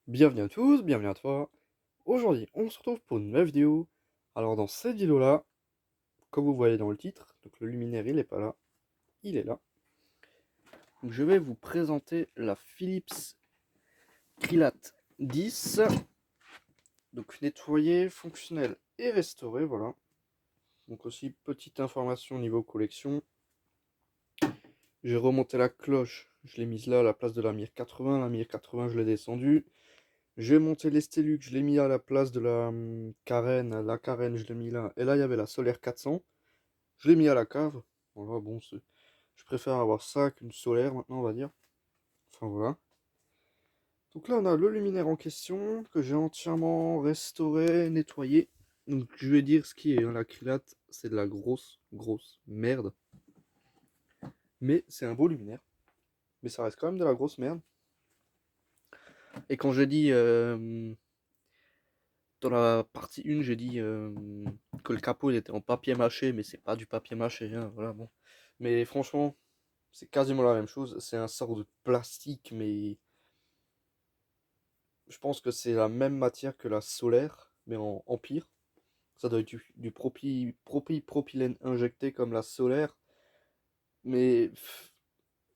Bienvenue à tous, bienvenue à toi. Aujourd'hui, on se retrouve pour une nouvelle vidéo. Alors dans cette vidéo-là, comme vous voyez dans le titre, donc le luminaire il est pas là, il est là. Donc je vais vous présenter la Philips Krilat 10. Donc nettoyée, fonctionnelle et restaurée, voilà. Donc aussi petite information au niveau collection. J'ai remonté la cloche, je l'ai mise là à la place de la Mir 80. La Mir 80 je l'ai descendue. J'ai monté les Stelux, je l'ai mis à la place de la Carène. La Carène, je l'ai mis là. Et là, il y avait la Solaire 400. Je l'ai mis à la cave. Voilà, bon, je préfère avoir ça qu'une solaire maintenant, on va dire. Enfin, voilà. Donc là, on a le luminaire en question que j'ai entièrement restauré, nettoyé. Donc, je vais dire ce qui est. Hein, l'acrylate, c'est de la grosse, grosse merde. Mais c'est un beau luminaire. Mais ça reste quand même de la grosse merde. Et quand j'ai dit dans la partie 1, j'ai dit que le capot il était en papier mâché, mais c'est pas du papier mâché, hein, voilà, bon. Mais franchement, c'est quasiment la même chose. C'est un sort de plastique, mais je pense que c'est la même matière que la solaire, mais en pire. Ça doit être du propylène injecté comme la solaire, mais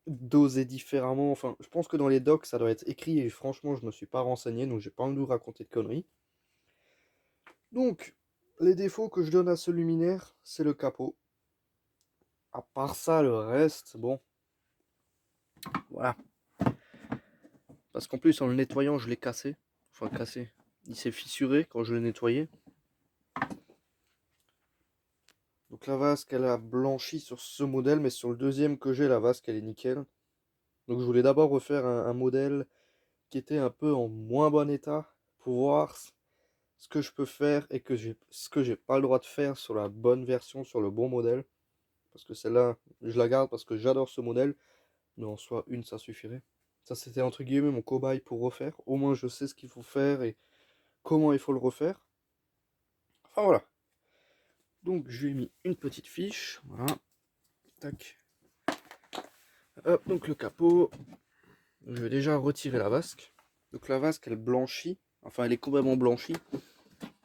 dosé différemment. Enfin, je pense que dans les docs, ça doit être écrit, et franchement, je me suis pas renseigné, donc j'ai pas envie de vous raconter de conneries. Donc, les défauts que je donne à ce luminaire, c'est le capot. À part ça, le reste, bon, voilà. Parce qu'en plus, en le nettoyant, je l'ai cassé. Enfin, cassé. Il s'est fissuré quand je l'ai nettoyé. Donc la vasque, elle a blanchi sur ce modèle, mais sur le deuxième que j'ai, la vasque, elle est nickel. Donc je voulais d'abord refaire un modèle qui était un peu en moins bon état pour voir ce que je peux faire et ce que j'ai pas le droit de faire sur la bonne version, sur le bon modèle. Parce que celle-là, je la garde parce que j'adore ce modèle. Mais en soi, une, ça suffirait. Ça, c'était entre guillemets mon cobaye pour refaire. Au moins, je sais ce qu'il faut faire et comment il faut le refaire. Enfin, voilà. Donc, je lui ai mis une petite fiche. Voilà. Tac. Hop, donc le capot. Je vais déjà retirer la vasque. Donc, la vasque, elle blanchit. Enfin, elle est complètement blanchie.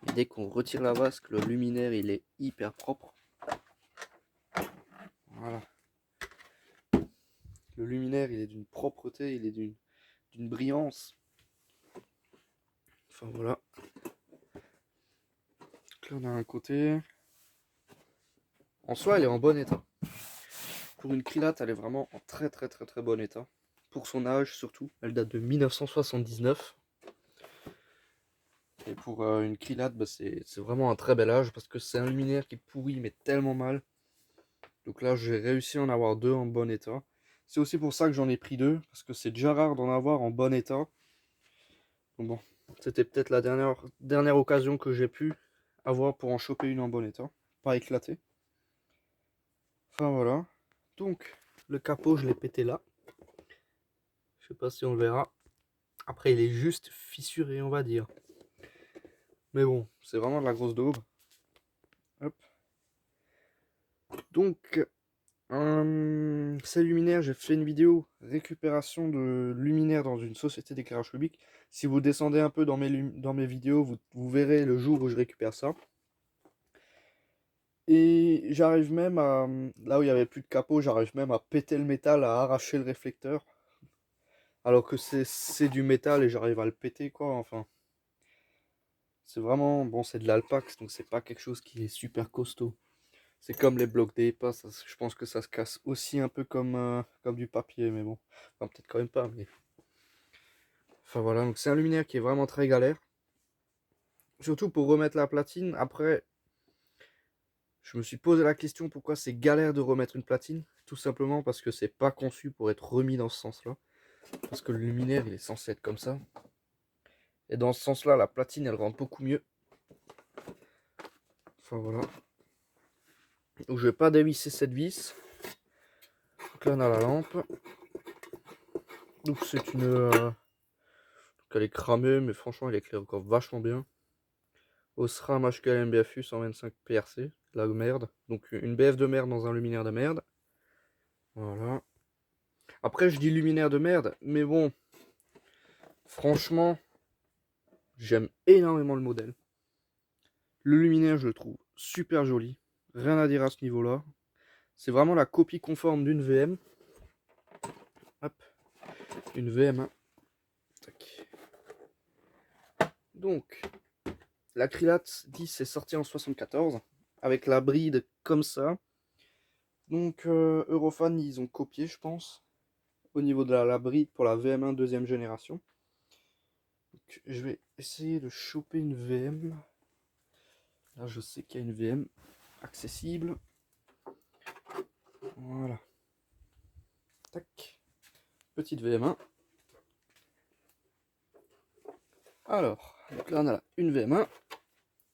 Et dès qu'on retire la vasque, le luminaire, il est hyper propre. Voilà. Le luminaire, il est d'une propreté, il est d'une brillance. Enfin, voilà. Donc là, on a un côté. En soi, elle est en bon état. Pour une Krilat, elle est vraiment en très très très très bon état. Pour son âge surtout, elle date de 1979. Et pour une Krilat, bah, c'est vraiment un très bel âge parce que c'est un luminaire qui pourrit mais tellement mal. Donc là, j'ai réussi à en avoir deux en bon état. C'est aussi pour ça que j'en ai pris deux, parce que c'est déjà rare d'en avoir en bon état. Donc bon, c'était peut-être la dernière occasion que j'ai pu avoir pour en choper une en bon état. Pas éclatée. Enfin voilà. Donc, le capot, je l'ai pété là. Je sais pas si on le verra. Après, il est juste fissuré, on va dire. Mais bon, c'est vraiment de la grosse daube. Hop. Donc, ces luminaires, j'ai fait une vidéo récupération de luminaires dans une société d'éclairage public. Si vous descendez un peu dans mes vidéos, vous verrez le jour où je récupère ça. Et j'arrive même à, là où il n'y avait plus de capot, j'arrive même à péter le métal, à arracher le réflecteur. Alors que c'est du métal et j'arrive à le péter, quoi, enfin. C'est vraiment, bon, c'est de l'Alpax, donc c'est pas quelque chose qui est super costaud. C'est comme les blocs d'EPA, je pense que ça se casse aussi un peu comme du papier, mais bon. Enfin, peut-être quand même pas, mais... Enfin voilà, donc c'est un luminaire qui est vraiment très galère. Surtout pour remettre la platine. Après, je me suis posé la question pourquoi c'est galère de remettre une platine. Tout simplement parce que c'est pas conçu pour être remis dans ce sens-là. Parce que le luminaire, il est censé être comme ça. Et dans ce sens-là, la platine, elle rentre beaucoup mieux. Enfin voilà. Donc je vais pas dévisser cette vis. Donc là, on a la lampe. Donc c'est une... donc elle est cramée, mais franchement, elle éclaire encore vachement bien. Osram HKL MBFU 125 PRC, la merde. Donc une BF de merde dans un luminaire de merde. Voilà. Après, je dis luminaire de merde, mais bon, franchement, J'aime énormément le modèle. Le luminaire, je le trouve super joli. Rien à dire à ce niveau-là. C'est vraiment la copie conforme d'une VM. Hop, une VM1. Tac. Donc, l'Acrylate 10 est sorti en 74 avec la bride comme ça. Donc, Eurofan, ils ont copié, je pense, au niveau de la bride pour la VM1 deuxième génération. Donc, je vais essayer de choper une VM. Là, je sais qu'il y a une VM accessible. Voilà. Tac. Petite VM1. Alors, donc là, on a une VM1.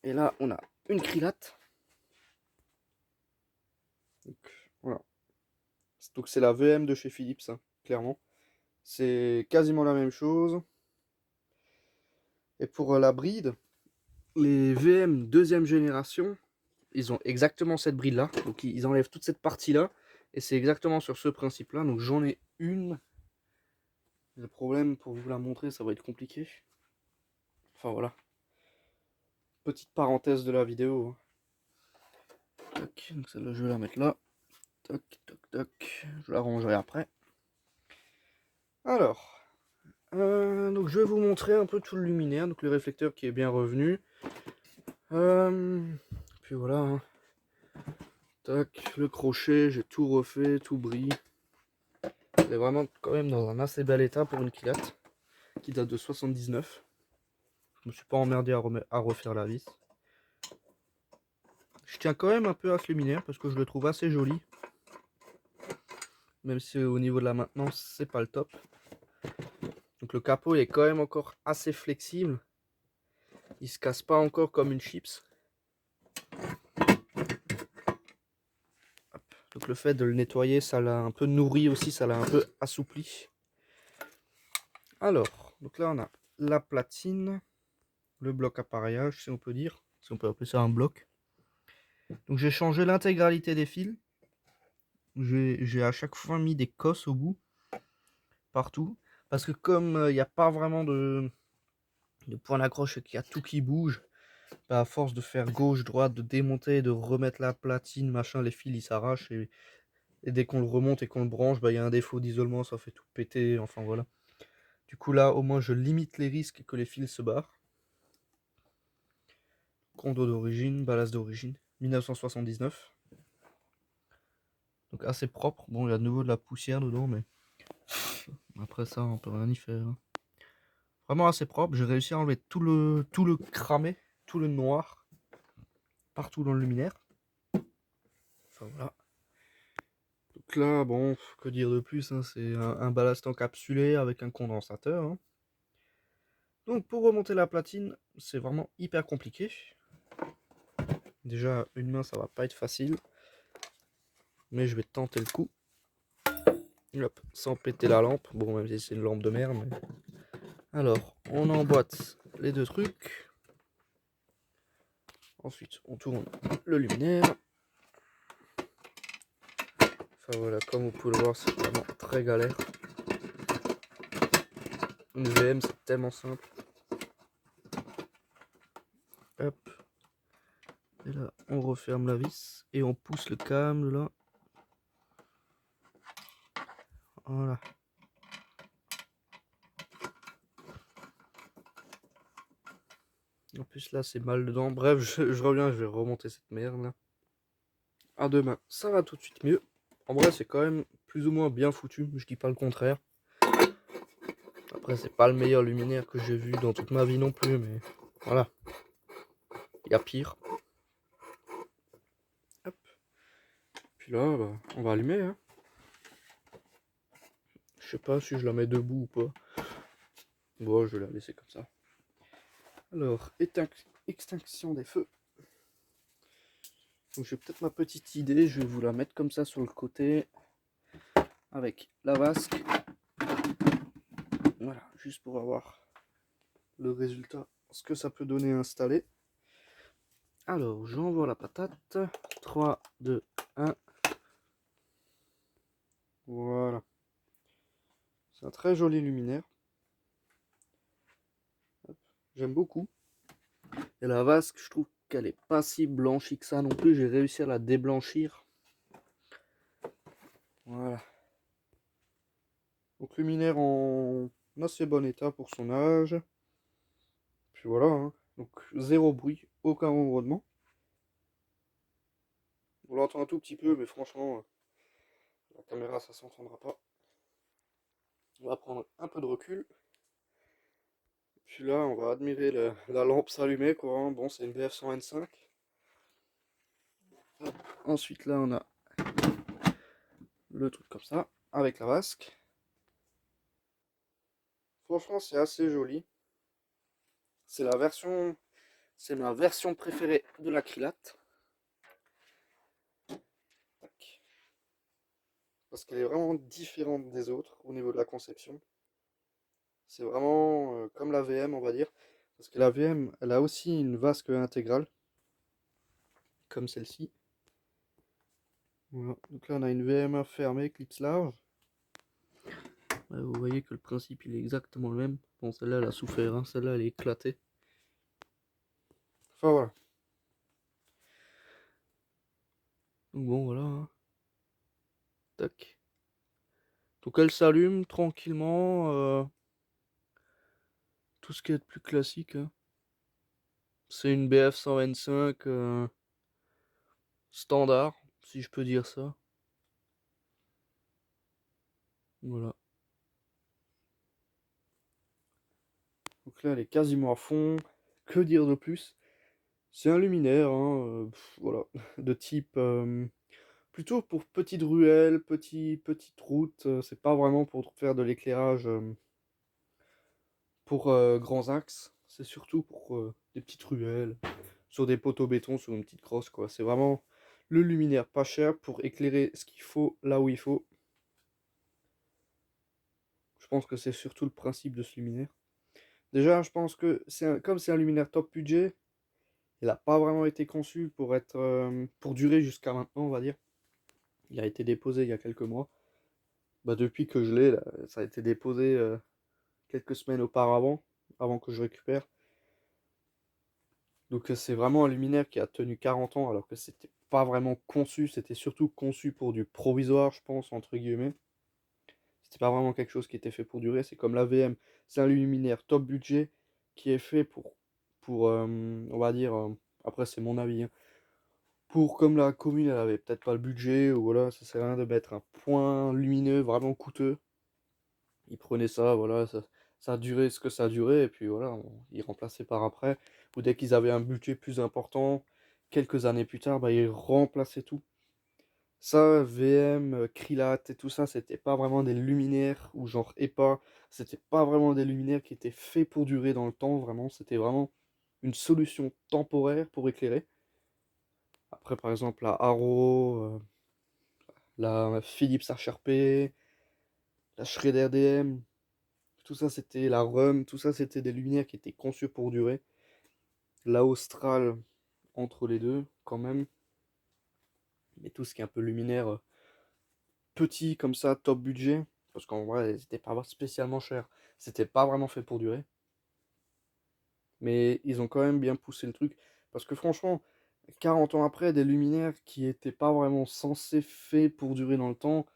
Et là, on a une Acrylate. Donc, voilà. Donc, c'est la VM de chez Philips, hein, clairement. C'est quasiment la même chose. Et pour la bride, les VM deuxième génération, ils ont exactement cette bride là. Donc ils enlèvent toute cette partie là. Et c'est exactement sur ce principe là. Donc j'en ai une. Le problème, pour vous la montrer, ça va être compliqué. Enfin voilà. Petite parenthèse de la vidéo. Tac, donc celle-là je vais la mettre là. Tac, tac, tac. Je la rangerai après. Alors. Donc je vais vous montrer un peu tout le luminaire. Donc le réflecteur qui est bien revenu. Puis voilà. Hein. Tac, le crochet, j'ai tout refait, tout brille. Il est vraiment quand même dans un assez bel état pour une Acrylate qui date de 79. Je me suis pas emmerdé à refaire la vis. Je tiens quand même un peu à ce luminaire parce que je le trouve assez joli. Même si au niveau de la maintenance, c'est pas le top. Donc le capot il est quand même encore assez flexible. Il se casse pas encore comme une chips. Donc le fait de le nettoyer, ça l'a un peu nourri aussi, ça l'a un peu assoupli. Alors, donc là on a la platine, le bloc appareillage, si on peut dire, si on peut appeler ça un bloc. Donc j'ai changé l'intégralité des fils. J'ai à chaque fois mis des cosses au bout, partout. Parce que comme il n'y a pas vraiment de point d'accroche et qu'il y a tout qui bouge, bah à force de faire gauche, droite, de démonter, de remettre la platine, machin, les fils ils s'arrachent. Et dès qu'on le remonte et qu'on le branche, bah il y a un défaut d'isolement, ça fait tout péter, enfin voilà. Du coup là, au moins je limite les risques que les fils se barrent. Condo d'origine, ballast d'origine, 1979. Donc assez propre. Bon, il y a de nouveau de la poussière dedans, mais après ça, on peut rien y faire. Vraiment assez propre. J'ai réussi à enlever tout le cramé, tout le noir, partout dans le luminaire. Enfin voilà. Donc là, bon, que dire de plus, hein, c'est un ballast encapsulé avec un condensateur. Hein. Donc pour remonter la platine, c'est vraiment hyper compliqué. Déjà, une main, ça va pas être facile. Mais je vais tenter le coup. Hop, sans péter la lampe. Bon, même si c'est une lampe de merde. Mais... Alors, on emboîte les deux trucs. Ensuite, on tourne le luminaire. Enfin voilà, comme vous pouvez le voir, c'est vraiment très galère. Une VM, c'est tellement simple. Hop. Et là, on referme la vis et on pousse le câble là. Voilà. En plus là, c'est mal dedans. Bref, je reviens, je vais remonter cette merde là. À demain, ça va tout de suite mieux. En vrai, c'est quand même plus ou moins bien foutu, je dis pas le contraire. Après, c'est pas le meilleur luminaire que j'ai vu dans toute ma vie non plus, mais voilà. Il y a pire. Hop. Puis là, bah, on va allumer. Hein. Je sais pas si je la mets debout ou pas. Bon, je vais la laisser comme ça. Alors, extinction des feux. Donc j'ai peut-être ma petite idée, je vais vous la mettre comme ça sur le côté. Avec la vasque. Voilà, juste pour avoir le résultat, ce que ça peut donner installé. Alors, j'envoie la patate. 3, 2, 1. Voilà. C'est un très joli luminaire. j'aime beaucoup. Et la vasque, je trouve qu'elle est pas si blanchie que ça non plus. J'ai réussi à la déblanchir. Voilà. Donc luminaire en assez bon état pour son âge. Puis voilà, hein. Donc zéro bruit, aucun ronronnement. On l'entend un tout petit peu, mais franchement, la caméra ça s'entendra pas. On va prendre un peu de recul. Puis là, on va admirer la lampe s'allumer, quoi, hein. Bon, c'est une BF 125. Ensuite, là, on a le truc comme ça, avec la vasque. Franchement, c'est assez joli. C'est ma version préférée de l'acrylate. Parce qu'elle est vraiment différente des autres au niveau de la conception. C'est vraiment comme la VM, on va dire. Parce que la VM, elle a aussi une vasque intégrale, comme celle-ci. Voilà. Donc là, on a une VMA fermée, clips large. Vous voyez que le principe, il est exactement le même. Bon, celle-là, elle a souffert, hein. Celle-là, elle est éclatée. Enfin, voilà. Donc bon, voilà, hein. Tac. Donc elle s'allume tranquillement. Tout ce qui est de plus classique, hein. C'est une BF 125 standard, si je peux dire ça. Voilà. Donc là, elle est quasiment à fond. Que dire de plus? C'est un luminaire, hein, voilà, de type plutôt pour petites ruelles, petites routes. C'est pas vraiment pour faire de l'éclairage pour grands axes. C'est surtout pour des petites ruelles, sur des poteaux béton, sur une petite crosse, quoi. C'est vraiment le luminaire pas cher pour éclairer ce qu'il faut là où il faut. Je pense que c'est surtout le principe de ce luminaire. Déjà, je pense que comme c'est un luminaire top budget, il n'a pas vraiment été conçu pour être pour durer jusqu'à maintenant, on va dire. Il a été déposé il y a quelques mois. Bah, depuis que je l'ai, là, ça a été déposé quelques semaines auparavant, avant que je récupère. Donc c'est vraiment un luminaire qui a tenu 40 ans, alors que c'était pas vraiment conçu, c'était surtout conçu pour du provisoire, je pense, entre guillemets. C'était pas vraiment quelque chose qui était fait pour durer, c'est comme la VM, c'est un luminaire top budget qui est fait pour on va dire, après c'est mon avis, hein, pour comme la commune elle avait peut-être pas le budget, ou voilà, ça sert à rien de mettre un point lumineux vraiment coûteux. Ils prenaient ça, voilà, ça a duré ce que ça a duré, et puis voilà, ils remplaçaient par après. Ou dès qu'ils avaient un budget plus important, quelques années plus tard, bah, ils remplaçaient tout. Ça, VM, Krilat et tout ça, c'était pas vraiment des luminaires, ou genre EPA, c'était pas vraiment des luminaires qui étaient faits pour durer dans le temps, vraiment, c'était vraiment une solution temporaire pour éclairer. Après, par exemple, la Haro, la Philips HRP, la Schrader DM, tout ça c'était la RUM, tout ça c'était des luminaires qui étaient conçus pour durer. La Austral entre les deux quand même. Mais tout ce qui est un peu luminaire petit comme ça, top budget, parce qu'en vrai c'était pas spécialement cher. C'était pas vraiment fait pour durer. Mais ils ont quand même bien poussé le truc. Parce que franchement, 40 ans après, des luminaires qui étaient pas vraiment censés faits pour durer dans le temps,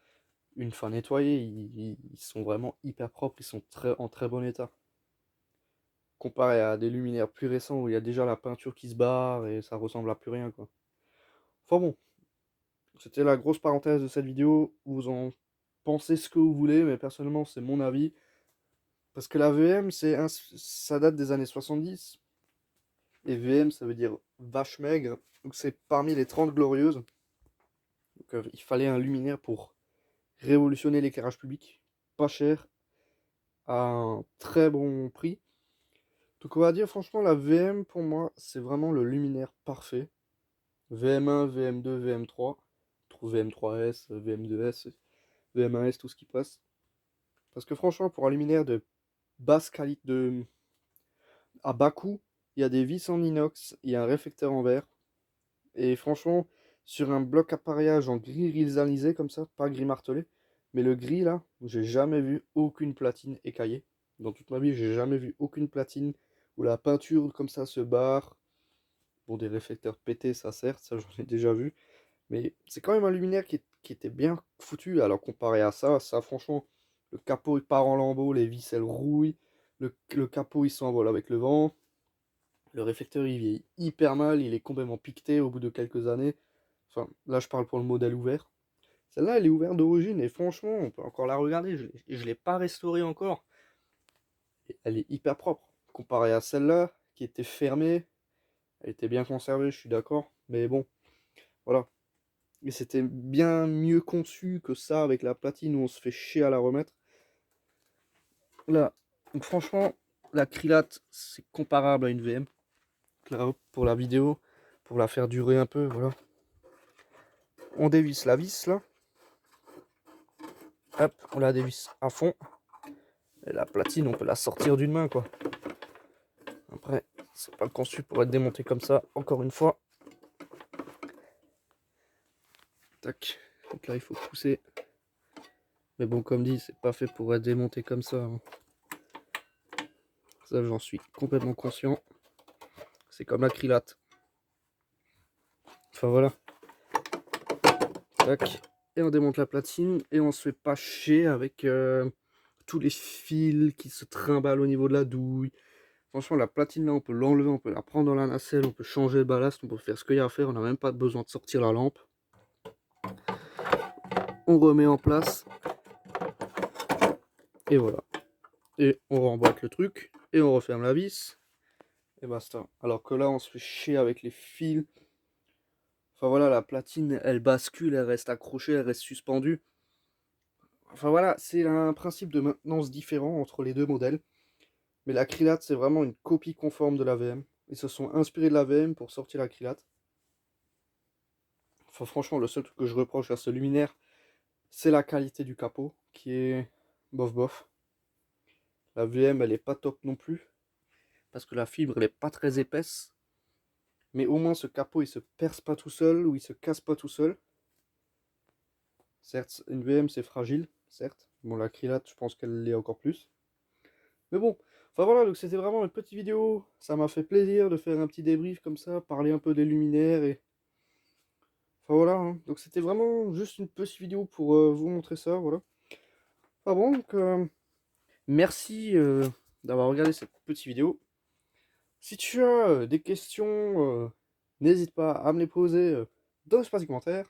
une fois nettoyés, ils sont vraiment hyper propres, ils sont en très bon état. Comparé à des luminaires plus récents où il y a déjà la peinture qui se barre et ça ressemble à plus rien, quoi. Enfin bon, c'était la grosse parenthèse de cette vidéo. Vous en pensez ce que vous voulez, mais personnellement c'est mon avis. Parce que la VM, ça date des années 70. Et VM, ça veut dire vache maigre. Donc c'est parmi les 30 glorieuses. Donc il fallait un luminaire pour révolutionner l'éclairage public. Pas cher, à un très bon prix. Donc on va dire franchement la VM pour moi c'est vraiment le luminaire parfait. VM1, VM2, VM3. Je trouve VM3S, VM2S, VM1S, tout ce qui passe. Parce que franchement pour un luminaire de basse qualité, à bas coût, il y a des vis en inox, il y a un réflecteur en verre. Et franchement, sur un bloc appareillage en gris résalisé comme ça, pas gris martelé, mais le gris là, j'ai jamais vu aucune platine écaillée. Dans toute ma vie, j'ai jamais vu aucune platine où la peinture comme ça se barre. Bon, des réflecteurs pétés, ça certes, ça j'en ai déjà vu. Mais c'est quand même un luminaire qui était bien foutu. Alors comparé à ça franchement, le capot il part en lambeaux, les vis elles rouillent, le capot il s'envole avec le vent, le réflecteur il vieillit hyper mal, il est complètement piqueté au bout de quelques années. Enfin, là je parle pour le modèle ouvert. Celle-là elle est ouverte d'origine et franchement, on peut encore la regarder, je l'ai pas restaurée encore. Et elle est hyper propre. Comparé à celle-là, qui était fermée, elle était bien conservée, je suis d'accord. Mais bon, voilà. Mais c'était bien mieux conçu que ça avec la platine où on se fait chier à la remettre. Là, donc franchement, la Krylate, c'est comparable à une VM. Là, pour la vidéo, pour la faire durer un peu, voilà. On dévisse la vis là. Hop, on la dévisse à fond. Et la platine, on peut la sortir d'une main, quoi. Après, c'est pas conçu pour être démonté comme ça, encore une fois. Tac. Donc là, il faut pousser. Mais bon, comme dit, c'est pas fait pour être démonté comme ça, hein. Ça, j'en suis complètement conscient. C'est comme l'acrylate. Enfin, voilà. Tac. Et on démonte la platine et on se fait pas chier avec tous les fils qui se trimballent au niveau de la douille. Franchement, la platine là, on peut l'enlever, on peut la prendre dans la nacelle, on peut changer le ballast, on peut faire ce qu'il y a à faire, on n'a même pas besoin de sortir la lampe. On remet en place. Et voilà. Et on remboîte le truc et on referme la vis. Et basta. Alors que là, on se fait chier avec les fils. Enfin voilà, la platine, elle bascule, elle reste accrochée, elle reste suspendue. Enfin voilà, c'est un principe de maintenance différent entre les deux modèles. Mais l'acrylate, c'est vraiment une copie conforme de la VM. Ils se sont inspirés de la VM pour sortir l'acrylate. Enfin franchement, le seul truc que je reproche à ce luminaire, c'est la qualité du capot, qui est bof bof. La VM, elle est pas top non plus, parce que la fibre, elle est pas très épaisse. Mais au moins, ce capot, il se perce pas tout seul, ou il se casse pas tout seul. Certes, une VM, c'est fragile, certes. Bon, l'acrylate, je pense qu'elle l'est encore plus. Mais bon, enfin voilà, donc c'était vraiment une petite vidéo. Ça m'a fait plaisir de faire un petit débrief comme ça, parler un peu des luminaires et... Enfin voilà, hein. Donc c'était vraiment juste une petite vidéo pour vous montrer ça, voilà. Enfin bon, donc merci d'avoir regardé cette petite vidéo. Si tu as des questions, n'hésite pas à me les poser dans l'espace des commentaires.